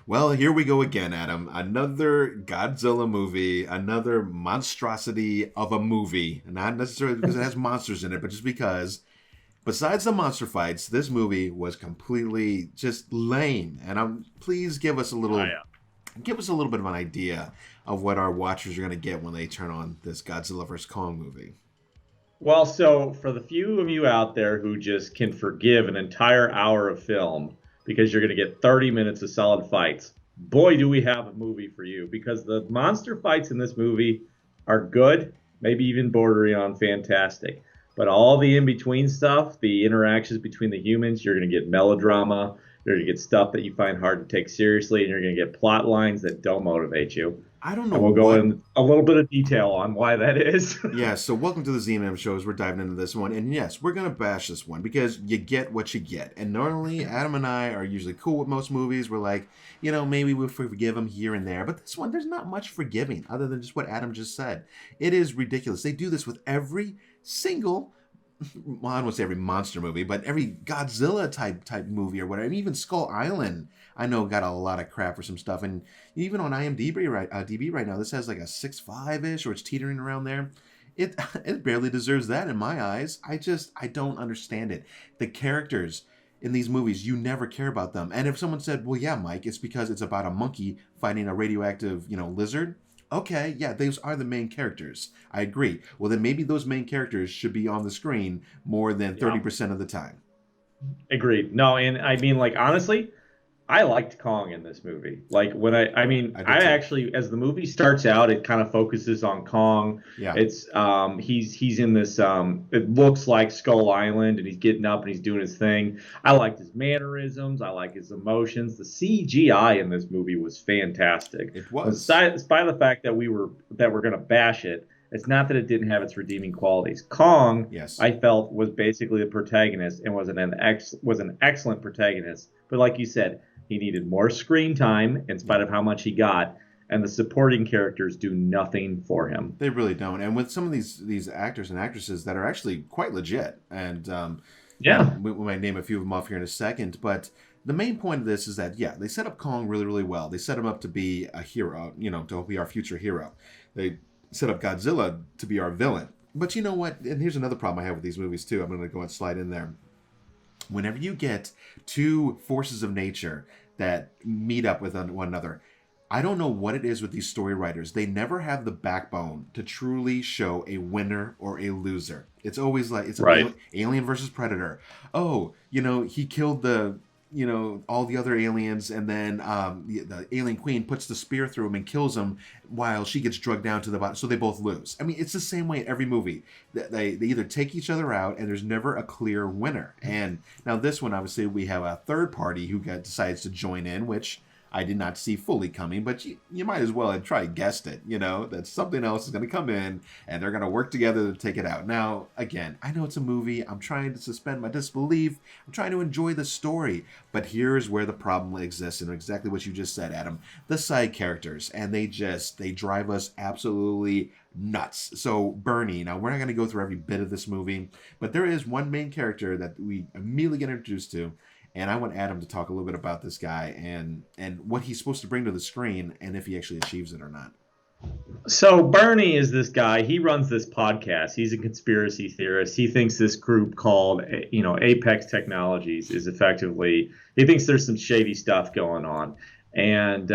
Well, here we go again, Adam. Another Godzilla movie, another monstrosity of a movie. Not necessarily because it has monsters in it, but just because, besides the monster fights, this movie was completely just lame. And please Oh yeah. give us a little bit of an idea of what our watchers are going to get when they turn on this Godzilla vs Kong movie. Well, so for the few of you out there who just can forgive an entire hour of film because you're going to get 30 minutes of solid fights, boy, do we have a movie for you, because the monster fights in this movie are good, maybe even bordering on fantastic. But all the in between stuff, the interactions between the humans, you're going to get melodrama, you're going to get stuff that you find hard to take seriously, and you're going to get plot lines that don't motivate you. I don't know And we'll go what. in a little bit of detail on why that is. Yeah, so welcome to the ZMM shows. We're diving into this one. And yes, we're going to bash this one because you get what you get. And normally, Adam and I are usually cool with most movies. We're like, maybe we'll forgive them here and there. But this one, there's not much forgiving other than just what Adam just said. It is ridiculous. They do this with every single, well, I don't want to say every monster movie, but every Godzilla type movie or whatever. Even Skull Island, I know, got a lot of crap for some stuff. And even on IMDb DB right now, this has like a 6.5-ish, or it's teetering around there. It barely deserves that in my eyes. I don't understand it. The characters in these movies, you never care about them. And if someone said, well, yeah, Mike, it's because it's about a monkey fighting a radioactive, lizard. Okay, yeah, those are the main characters. I agree. Well, then maybe those main characters should be on the screen more than 30% of the time. Agreed. No, and I mean, like, honestly, I liked Kong in this movie. Like, when I I did too. actually, as the movie starts out, it kind of focuses on Kong. Yeah. It's he's in this it looks like Skull Island, and he's getting up and he's doing his thing. I liked his mannerisms. I like his emotions. The CGI in this movie was fantastic. It was. Despite the fact that we're gonna bash it, it's not that it didn't have its redeeming qualities. Kong, Yes. I felt, was basically the protagonist and was an excellent protagonist. But like you said, he needed more screen time in spite of how much he got, and the supporting characters do nothing for him. They really don't. And with some of these actors and actresses that are actually quite legit, and Yeah. we might name a few of them off here in a second, but the main point of this is that, yeah, they set up Kong really, really well. They set him up to be a hero, to be our future hero. They set up Godzilla to be our villain. But you know what? And here's another problem I have with these movies, too. I'm going to go and slide in there. Whenever you get two forces of nature that meet up with one another, I don't know what it is with these story writers. They never have the backbone to truly show a winner or a loser. It's always like it's Right. Alien versus Predator. Oh, he killed all the other aliens, and then the alien queen puts the spear through him and kills him while she gets drugged down to the bottom. So they both lose. I mean, it's the same way in every movie. They either take each other out, and there's never a clear winner. And now this one, obviously, we have a third party who decides to join in, which I did not see fully coming, but you might as well have tried guessed it, that something else is going to come in and they're going to work together to take it out. Now, again, I know it's a movie. I'm trying to suspend my disbelief. I'm trying to enjoy the story. But here's where the problem exists, and exactly what you just said, Adam. The side characters, and they drive us absolutely nuts. So Bernie, now we're not going to go through every bit of this movie, but there is one main character that we immediately get introduced to. And I want Adam to talk a little bit about this guy and what he's supposed to bring to the screen, and if he actually achieves it or not. So Bernie is this guy. He runs this podcast. He's a conspiracy theorist. He thinks this group called, Apex Technologies is effectively. He thinks there's some shady stuff going on, and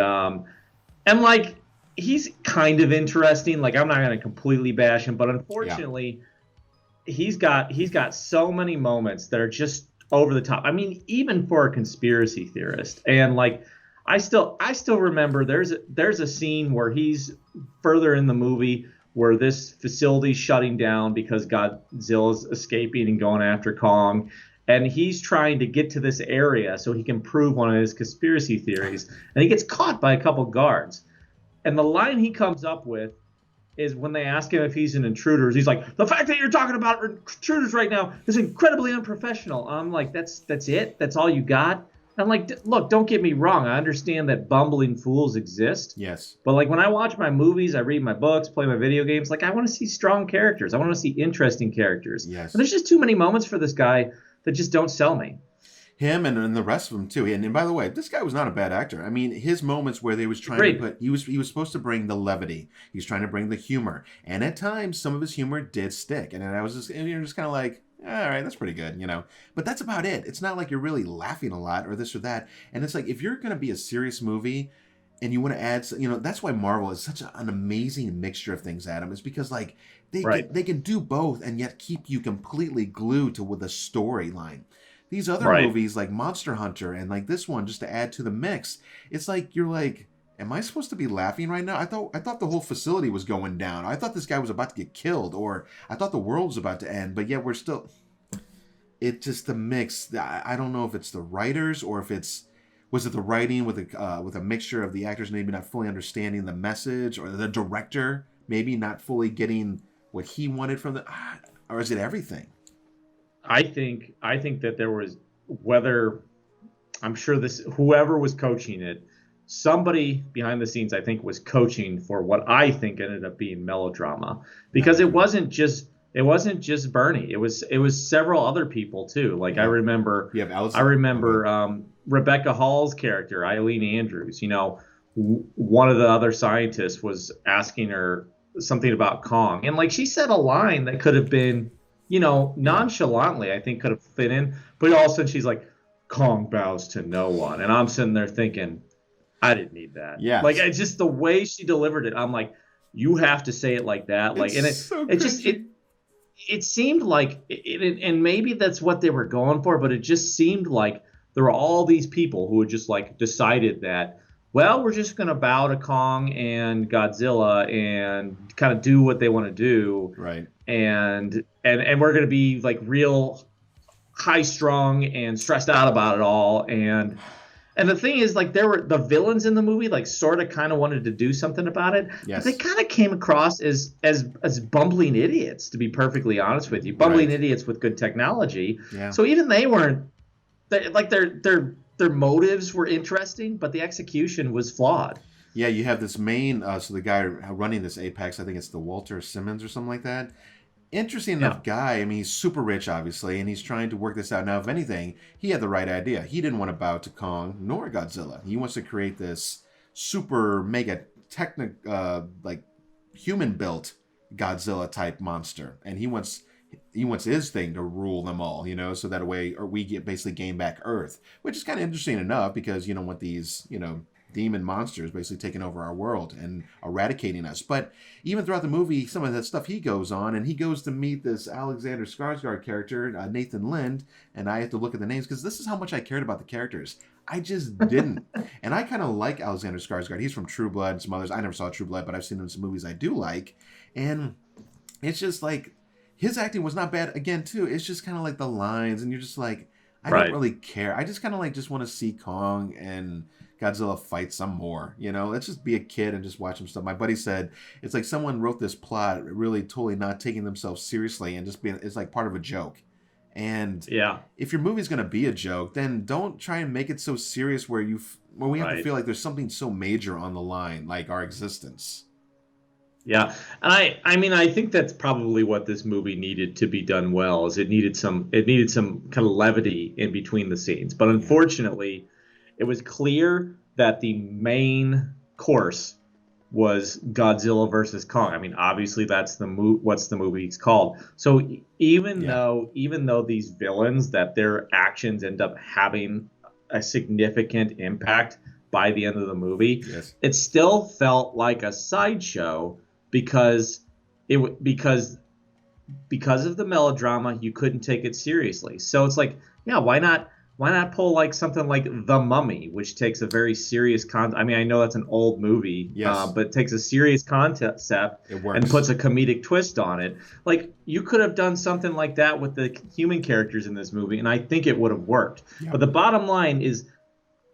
like, he's kind of interesting. Like, I'm not going to completely bash him, but unfortunately, he's got so many moments that are just over the top. I mean, even for a conspiracy theorist. And like, I still remember there's a scene where he's further in the movie where this facility's shutting down because Godzilla's escaping and going after Kong. And he's trying to get to this area so he can prove one of his conspiracy theories. And he gets caught by a couple guards. And the line he comes up with is when they ask him if he's an intruder, he's like, the fact that you're talking about intruders right now is incredibly unprofessional. I'm like, that's it? That's all you got? And like, look, don't get me wrong. I understand that bumbling fools exist, Yes. but like when I watch my movies, I read my books, play my video games. Like I want to see strong characters. I want to see interesting characters. And Yes. there's just too many moments for this guy that just don't sell me. Him and the rest of them too. And by the way, this guy was not a bad actor. I mean, his moments where they was trying to Agreed. put he was supposed to bring the levity. He was trying to bring the humor, and at times some of his humor did stick. And then I was just and you're just kind of like, all right, that's pretty good, you know. But that's about it. It's not like you're really laughing a lot or this or that. And it's like if you're gonna be a serious movie and you want to add, you know, that's why Marvel is such an amazing mixture of things, Adam. Is because like Right. they can do both and yet keep you completely glued to with the storyline. These other Right. movies like Monster Hunter and like this one, just to add to the mix, it's like you're like, am I supposed to be laughing right now? I thought the whole facility was going down. I thought this guy was about to get killed, or I thought the world was about to end. But yet we're still. It just the mix. I don't know if it's the writers or if it's was it the writing with a mixture of the actors maybe not fully understanding the message, or the director maybe not fully getting what he wanted from the, or is it everything? I think that there was, whether, I'm sure this, whoever was coaching it, somebody behind the scenes I think was coaching for what I think ended up being melodrama, because it wasn't just Bernie. It was several other people too. Like I Yeah. remember You have I Allison. remember Rebecca Hall's character, Eileen Andrews. One of the other scientists was asking her something about Kong, and like she said a line that could have been, Yeah. nonchalantly, I think could have fit in, but all of a sudden she's like, Kong bows to no one, and I'm sitting there thinking, I didn't need that. Like, Yes. it's just the way she delivered it. I'm like, you have to say it like that. Like, It's and so it just cringy. it seemed like and maybe that's what they were going for, but it just seemed like there were all these people who had just like decided that, well, we're just gonna bow to Kong and Godzilla and kind of do what they want to do, Right. and we're gonna be like real high strung and stressed out about it all. And the thing is, like, there were the villains in the movie, like, sort of kind of wanted to do something about it, but they Yes. kind of came across as bumbling idiots, to be perfectly honest with you, bumbling Right. idiots with good technology. Yeah. So even they weren't like their motives were interesting, but the execution was flawed. Yeah, you have this main, so the guy running this Apex, I think it's the Walter Simmons or something like that. Interesting Yeah, enough guy. I mean, he's super rich, obviously, and he's trying to work this out. Now, if anything, he had the right idea. He didn't want to bow to Kong nor Godzilla. He wants to create this super mega like human built Godzilla type monster, and he wants his thing to rule them all, so that way, or we get basically gain back Earth, which is kind of interesting enough because you don't want these, demon monsters basically taking over our world and eradicating us. But even throughout the movie, some of that stuff he goes on, and he goes to meet this Alexander Skarsgård character, Nathan Lind, and I have to look at the names because this is how much I cared about the characters. I just didn't. And I kind of like Alexander Skarsgård. He's from True Blood and some others. I never saw True Blood, but I've seen him in some movies I do like. And it's just like his acting was not bad again too. It's just kind of like the lines, and you're just like, I don't right. really care. I just kind of like just want to see Kong and Godzilla fight some more. Let's just be a kid and just watch some stuff. My buddy said it's like someone wrote this plot really totally not taking themselves seriously and just being it's like part of a joke. And Yeah, if your movie's gonna be a joke, then don't try and make it so serious where we have to right. feel like there's something so major on the line, like our existence. Yeah, and I mean, I think that's probably what this movie needed to be done well. Is it needed some kind of levity in between the scenes. But Yeah. unfortunately, it was clear that the main course was Godzilla versus Kong. I mean, obviously that's what's the movie's called. So even Yeah. though even though these villains, that their actions end up having a significant impact by the end of the movie, Yes. it still felt like a sideshow, because because of the melodrama, you couldn't take it seriously. So it's like, yeah, why not pull like something like The Mummy, which takes a very serious I mean, I know that's an old movie, Yes. but takes a serious concept It and works. puts a comedic twist on it. Like, you could have done something like that with the human characters in this movie, and I think it would have worked. Yeah. But the bottom line is,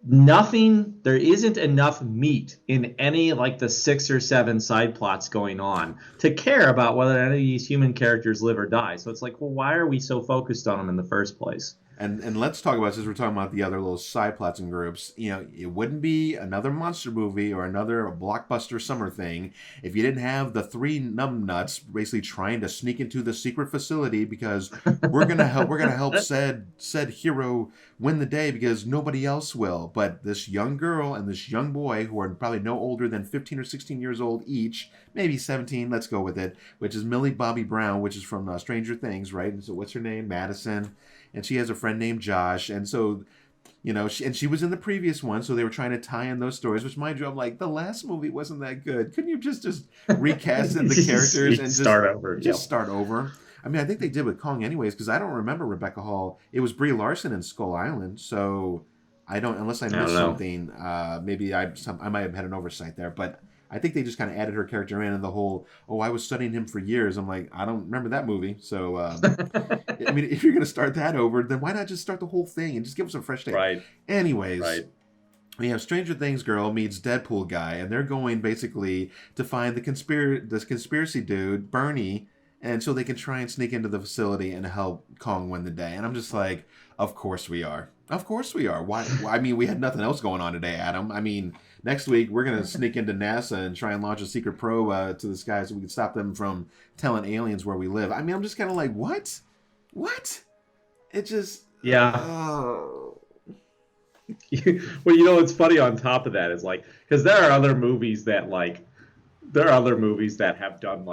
there isn't enough meat in any, like, the 6 or 7 side plots going on to care about whether any of these human characters live or die. So it's like, well, why are we so focused on them in the first place? And let's talk about, since we're talking about the other little side plots and groups, it wouldn't be another monster movie or another blockbuster summer thing if you didn't have the three numbnuts basically trying to sneak into the secret facility because we're gonna help said hero win the day because nobody else will. But this young girl and this young boy, who are probably no older than 15 or 16 years old each, maybe 17, let's go with it, which is Millie Bobby Brown, which is from Stranger Things, right? And so what's her name? Madison. And she has a friend named Josh. And so, she was in the previous one, so they were trying to tie in those stories, which, mind you, I'm like, the last movie wasn't that good. Couldn't you just recast the characters and start over? Just start over? I mean, I think they did with Kong anyways, because I don't remember Rebecca Hall. It was Brie Larson in Skull Island, so I don't, unless I missed something, maybe I might have had an oversight there, but I think they just kind of added her character in, and the whole, I was studying him for years. I'm like, I don't remember that movie. So, I mean, if you're going to start that over, then why not just start the whole thing and just give us a fresh take? Right. Anyways, right. We have Stranger Things girl meets Deadpool guy, and they're going basically to find the conspiracy dude, Bernie, and so they can try and sneak into the facility and help Kong win the day. And I'm just like, of course we are. Of course we are. Why? I mean, we had nothing else going on today, Adam. I mean, next week we're gonna sneak into NASA and try and launch a secret probe to the sky so we can stop them from telling aliens where we live. I mean, I'm just kind of like, what? It just Well, what's funny on top of that is because there are other movies that have done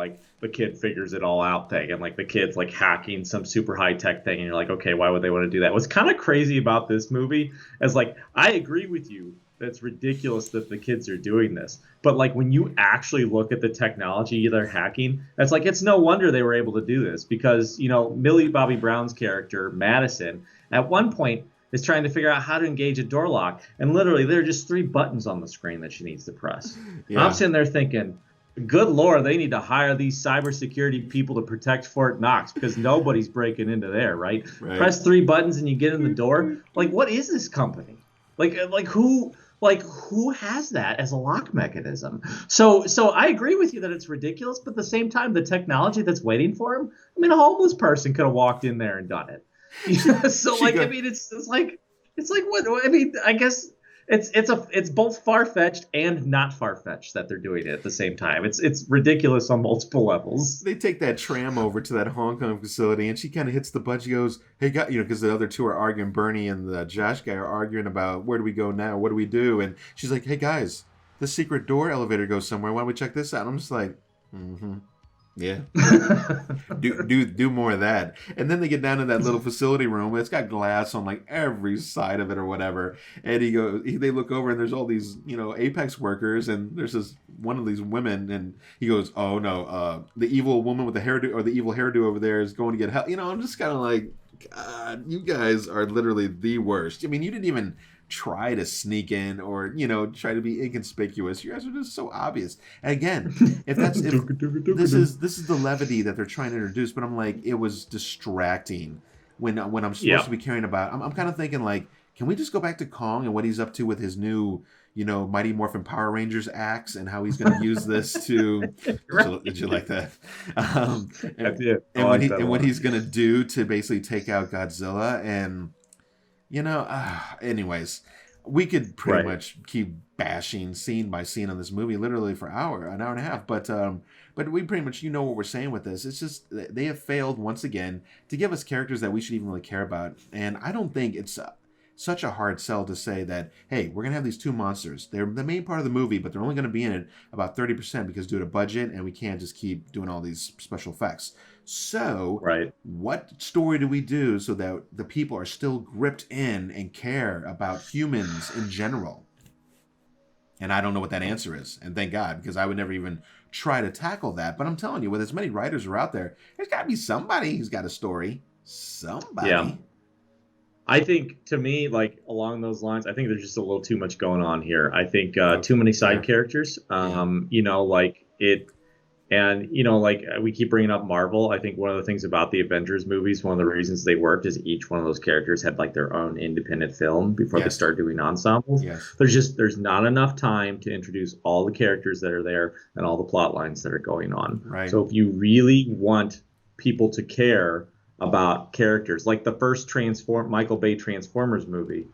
the kid figures it all out thing, and the kid's hacking some super high tech thing, and you're like, okay, why would they want to do that? What's kind of crazy about this movie is I agree with you that it's ridiculous that the kids are doing this, but when you actually look at the technology they're hacking, it's no wonder they were able to do this, because Millie Bobby Brown's character Madison at one point is trying to figure out how to engage a door lock, and literally there are just 3 buttons on the screen that she needs to press. Yeah. I'm sitting there thinking, good Lord, they need to hire these cybersecurity people to protect Fort Knox, because nobody's breaking into there, right? Press 3 buttons and you get in the door. What is this company? Who has that as a lock mechanism? So I agree with you that it's ridiculous, but at the same time, the technology that's waiting for him, I mean, a homeless person could have walked in there and done it. I mean, it's what? I mean, I guess it's both far-fetched and not far-fetched that they're doing it at the same time. It's ridiculous on multiple levels. They take that tram over to that Hong Kong facility, and she kind of hits the button. She goes, "Hey, guys," because the other two are arguing. Bernie and the Josh guy are arguing about where do we go now? What do we do? And she's like, "Hey, guys, the secret door elevator goes somewhere. Why don't we check this out?" And I'm just like, yeah, do more of that. And then they get down to that little facility room. It's got glass on every side of it or whatever. And they look over, and there's all these Apex workers, and there's one of these women, and he goes, "Oh no, the evil woman with the hairdo, or the evil hairdo over there, is going to get help." I'm just kind of like, God, you guys are literally the worst. I mean, you didn't even try to sneak in or try to be inconspicuous. You guys are just so obvious. And again, if this is the levity that they're trying to introduce, but I'm like, it was distracting when I'm supposed to be caring about. I'm kind of thinking can we just go back to Kong and what he's up to with his new Mighty Morphin Power Rangers axe, and how he's going to use this to did you like that? And what he's going to do to basically take out Godzilla. And anyways, we could pretty much keep bashing scene by scene on this movie literally for an hour and a half. But we pretty much, what we're saying with this. It's just they have failed once again to give us characters that we should even really care about. And I don't think it's such a hard sell to say that, hey, we're going to have these 2 monsters. They're the main part of the movie, but they're only going to be in it about 30% because due to budget, and we can't just keep doing all these special effects. So, what story do we do so that the people are still gripped in and care about humans in general? And I don't know what that answer is. And thank God, because I would never even try to tackle that. But I'm telling you, with as many writers are out there, there's got to be somebody who's got a story. Somebody. Yeah. I think, to me, along those lines, I think there's just a little too much going on here. I think too many side characters. We keep bringing up Marvel. I think one of the things about the Avengers movies, one of the reasons they worked, is each one of those characters had their own independent film before they start doing ensembles. Yes. There's not enough time to introduce all the characters that are there and all the plot lines that are going on. Right. So if you really want people to care about characters. Like the first Michael Bay Transformers movie,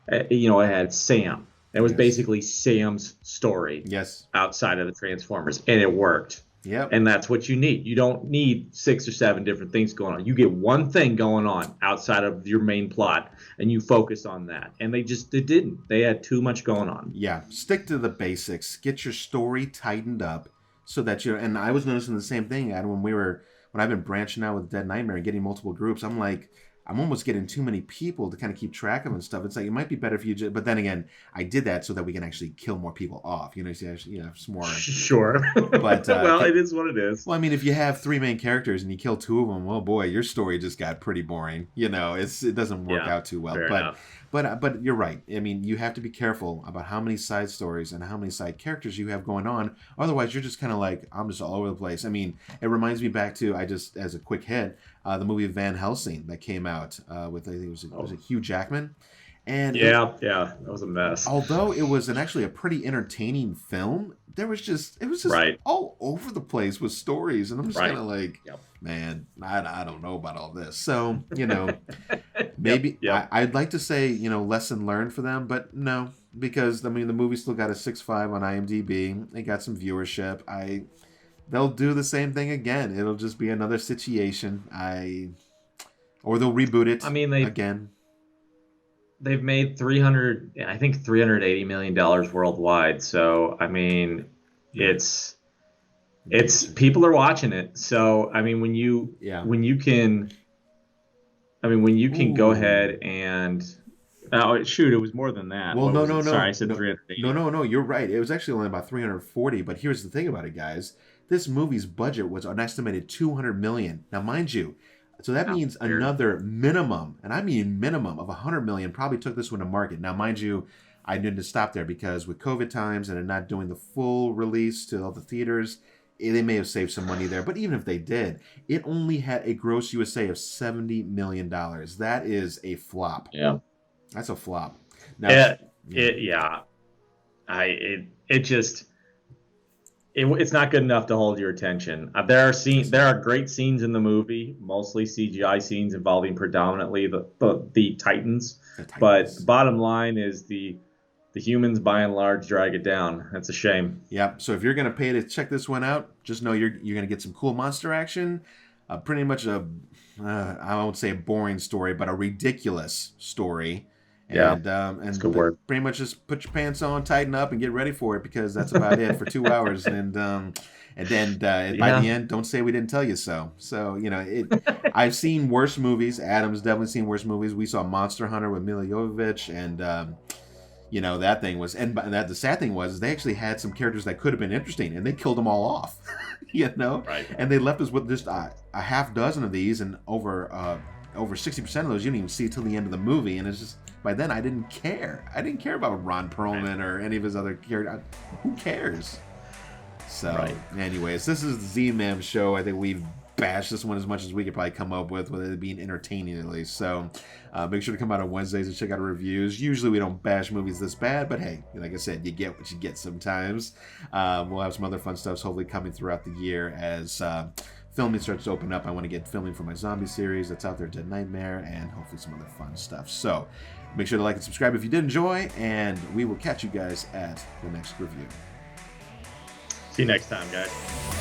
it had Sam. It was Yes. basically Sam's story Yes. outside of the Transformers, and it worked. Yep. And that's what you need. You don't need 6 or 7 different things going on. You get one thing going on outside of your main plot, and you focus on that. And they didn't. They had too much going on. Yeah. Stick to the basics. Get your story tightened up so that you're. And I was noticing the same thing, Adam, when I've been branching out with Dead Nightmare and getting multiple groups. I'm like, I'm almost getting too many people to kind of keep track of and stuff. It's like it might be better if you just. But then again, I did that so that we can actually kill more people off. So actually, some more. Sure. But well, it is what it is. Well, I mean, if you have 3 main characters and you kill 2 of them, well, boy, your story just got pretty boring. It doesn't work out too well. But you're right. I mean, you have to be careful about how many side stories and how many side characters you have going on. Otherwise, you're just kind of like, I'm just all over the place. I mean, it reminds me back to as a quick hit, the movie Van Helsing that came out with I think it was Hugh Jackman. And that was a mess. Although it was actually a pretty entertaining film, it was just right. all over the place with stories, and I'm just kind of like, man, I don't know about all this. So maybe I'd like to say lesson learned for them, but no, because I mean the movie still got a 6.5 on IMDb. It got some viewership. They'll do the same thing again. It'll just be another situation. Or they'll reboot it. I mean, again. They've made $380 million worldwide. So I mean, it's people are watching it. So I mean, when you can go ahead and it was more than that. Well, no. Sorry, I said 380. No. You're right. It was actually only about 340. But here's the thing about it, guys. This movie's budget was an estimated $200 million. Now, mind you. So that means another minimum, and I mean minimum of $100 million probably took this one to market. Now, mind you, I needed to stop there because with COVID times and not doing the full release to all the theaters, they may have saved some money there. But even if they did, it only had a gross USA of $70 million. That is a flop. Yeah, that's a flop. Now, it's not good enough to hold your attention. There are great scenes in the movie, mostly CGI scenes involving predominantly the Titans. But the bottom line is the humans, by and large, drag it down. That's a shame. Yeah. So if you're gonna pay to check this one out, just know you're gonna get some cool monster action. Pretty much I won't say a boring story, but a ridiculous story. And that's a good word. Pretty much just put your pants on, tighten up, and get ready for it because that's about it for 2 hours. And then by the end, don't say we didn't tell you so. So I've seen worse movies. Adam's definitely seen worse movies. We saw Monster Hunter with Mila Jovovich, and that thing was. And the sad thing was they actually had some characters that could have been interesting, and they killed them all off. Right. And they left us with just a half dozen of these, and over 60% of those you didn't even see till the end of the movie, and it's just. By then, I didn't care. I didn't care about Ron Perlman or any of his other characters. Who cares? So, anyways, this is the Z-Man show. I think we've bashed this one as much as we could probably come up with it being entertaining at least. So, make sure to come out on Wednesdays and check out our reviews. Usually, we don't bash movies this bad, but hey, like I said, you get what you get sometimes. We'll have some other fun stuff hopefully coming throughout the year as filming starts to open up. I want to get filming for my zombie series that's out there, Dead Nightmare, and hopefully some other fun stuff. So, make sure to like and subscribe if you did enjoy, and we will catch you guys at the next review. See you next time, guys.